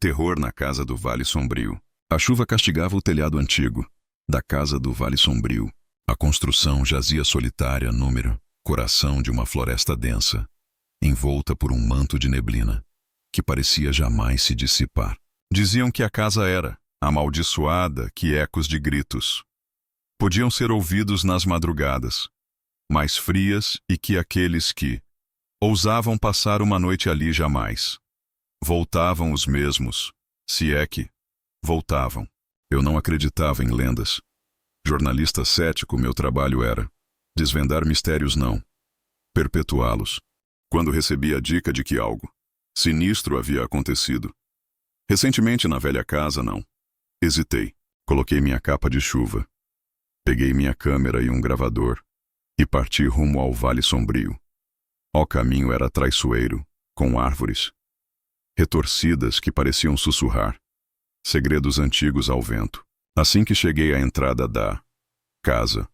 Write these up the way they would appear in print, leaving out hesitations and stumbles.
Terror na casa do Vale Sombrio. A chuva castigava o telhado antigo da casa do Vale Sombrio. A construção jazia solitária número, coração de uma floresta densa, envolta por um manto de neblina, que parecia jamais se dissipar. Diziam que a casa era amaldiçoada, que ecos de gritos podiam ser ouvidos nas madrugadas mais frias e que aqueles que ousavam passar uma noite ali jamais voltavam os mesmos, se é que voltavam. Eu não acreditava em lendas. Jornalista cético, meu trabalho era desvendar mistérios, não perpetuá-los. Quando recebi a dica de que algo sinistro havia acontecido recentemente na velha casa, não hesitei. Coloquei minha capa de chuva, peguei minha câmera e um gravador e parti rumo ao Vale Sombrio. O caminho era traiçoeiro, com árvores retorcidas que pareciam sussurrar segredos antigos ao vento. Assim que cheguei à entrada da casa,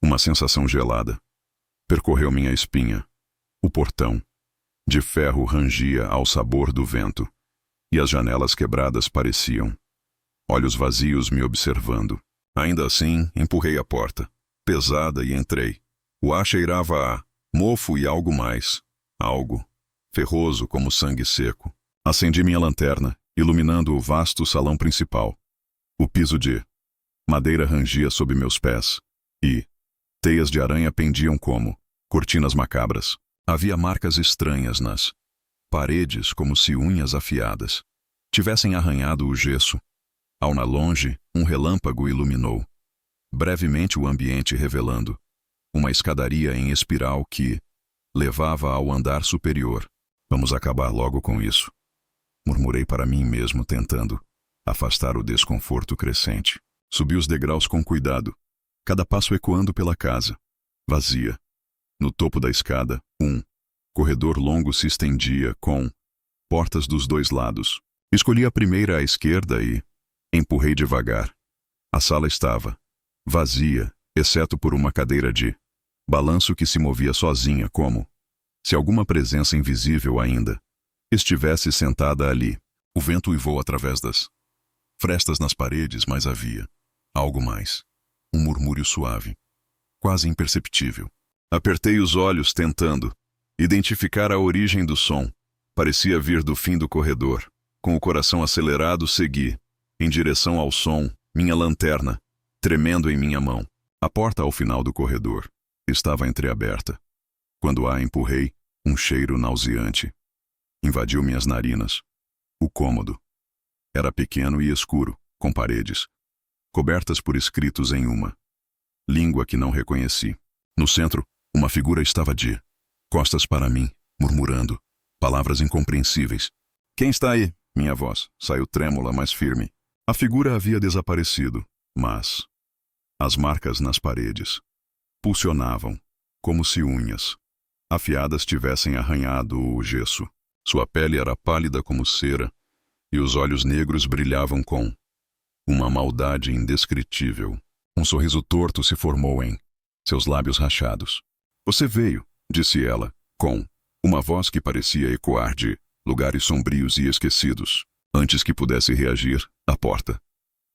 uma sensação gelada percorreu minha espinha. O portão de ferro rangia ao sabor do vento, e as janelas quebradas pareciam olhos vazios me observando. Ainda assim, empurrei a porta, pesada, e entrei. O ar cheirava a mofo e algo mais, algo ferroso como sangue seco. Acendi minha lanterna, iluminando o vasto salão principal. O piso de madeira rangia sob meus pés, e teias de aranha pendiam como cortinas macabras. Havia marcas estranhas nas paredes, como se unhas afiadas tivessem arranhado o gesso. Ao na longe, um relâmpago iluminou brevemente o ambiente, revelando uma escadaria em espiral que levava ao andar superior. Vamos acabar logo com isso, murmurei para mim mesmo, tentando afastar o desconforto crescente. Subi os degraus com cuidado, cada passo ecoando pela casa vazia. No topo da escada, um corredor longo se estendia, com portas dos dois lados. Escolhi a primeira à esquerda e empurrei devagar. A sala estava vazia, exceto por uma cadeira de balanço que se movia sozinha, como se alguma presença invisível ainda estivesse sentada ali. O vento uivou através das frestas nas paredes, mas havia algo mais. Um murmúrio suave, quase imperceptível. Apertei os olhos, tentando identificar a origem do som. Parecia vir do fim do corredor. Com o coração acelerado, segui em direção ao som, minha lanterna tremendo em minha mão. A porta ao final do corredor estava entreaberta. Quando a empurrei, um cheiro nauseante invadiu minhas narinas. O cômodo era pequeno e escuro, com paredes cobertas por escritos em uma língua que não reconheci. No centro, uma figura estava de costas para mim, murmurando palavras incompreensíveis. Quem está aí? Minha voz saiu trêmula, mas firme. A figura havia desaparecido, mas as marcas nas paredes pulsionavam, como se unhas afiadas tivessem arranhado o gesso. Sua pele era pálida como cera, e os olhos negros brilhavam com uma maldade indescritível. Um sorriso torto se formou em seus lábios rachados. Você veio, disse ela, com uma voz que parecia ecoar de lugares sombrios e esquecidos. Antes que pudesse reagir, a porta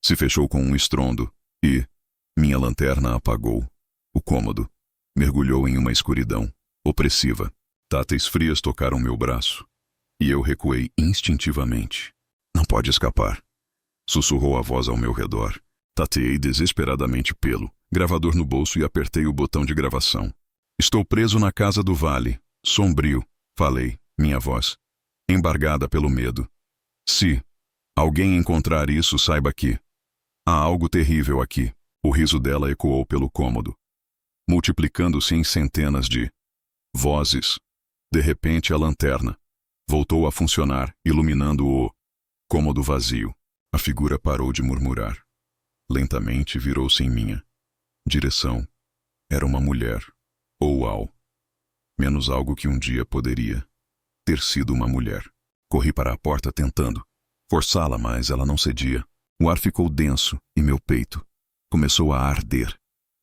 se fechou com um estrondo, e minha lanterna apagou. O cômodo mergulhou em uma escuridão opressiva. Táteis frias tocaram meu braço, e eu recuei instintivamente. Não pode escapar, sussurrou a voz ao meu redor. Tateei desesperadamente pelo gravador no bolso e apertei o botão de gravação. Estou preso na casa do Vale Sombrio, falei, minha voz embargada pelo medo. Se alguém encontrar isso, saiba que há algo terrível aqui. O riso dela ecoou pelo cômodo, multiplicando-se em centenas de vozes. De repente, a lanterna voltou a funcionar, iluminando o cômodo vazio. A figura parou de murmurar. Lentamente virou-se em minha direção. Era uma mulher, ou ao menos algo que um dia poderia ter sido uma mulher. Corri para a porta tentando forçá-la, mas ela não cedia. O ar ficou denso e meu peito começou a arder.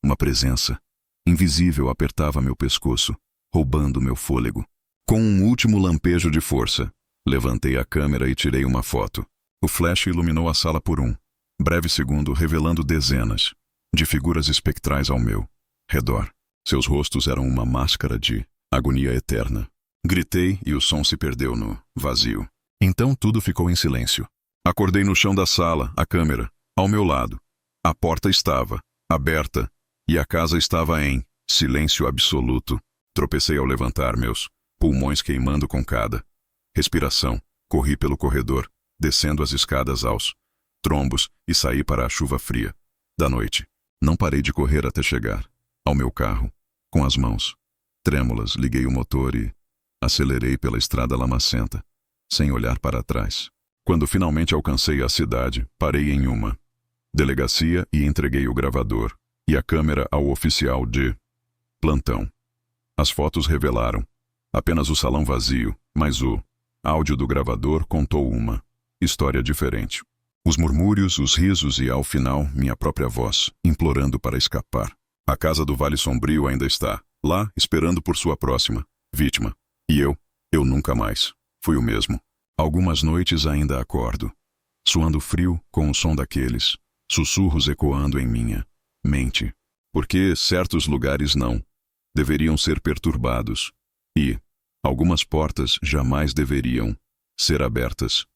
Uma presença invisível apertava meu pescoço, roubando meu fôlego. Com um último lampejo de força, levantei a câmera e tirei uma foto. O flash iluminou a sala por um breve segundo, revelando dezenas de figuras espectrais ao meu redor. Seus rostos eram uma máscara de agonia eterna. Gritei e o som se perdeu no vazio. Então tudo ficou em silêncio. Acordei no chão da sala, a câmera, ao meu lado. A porta estava aberta e a casa estava em silêncio absoluto. Tropecei ao levantar, meus pulmões queimando com cada respiração. Corri pelo corredor, descendo as escadas aos trombos e saí para a chuva fria da noite. Não parei de correr até chegar ao meu carro. Com as mãos trêmulas, liguei o motor e acelerei pela estrada lamacenta, sem olhar para trás. Quando finalmente alcancei a cidade, parei em uma delegacia e entreguei o gravador e a câmera ao oficial de plantão. As fotos revelaram apenas o salão vazio, mas o áudio do gravador contou uma história diferente. Os murmúrios, os risos e, ao final, minha própria voz, implorando para escapar. A casa do Vale Sombrio ainda está lá, esperando por sua próxima vítima. E eu nunca mais fui o mesmo. Algumas noites ainda acordo, suando frio com o som daqueles sussurros ecoando em minha mente. Porque certos lugares não deveriam ser perturbados e algumas portas jamais deveriam ser abertas.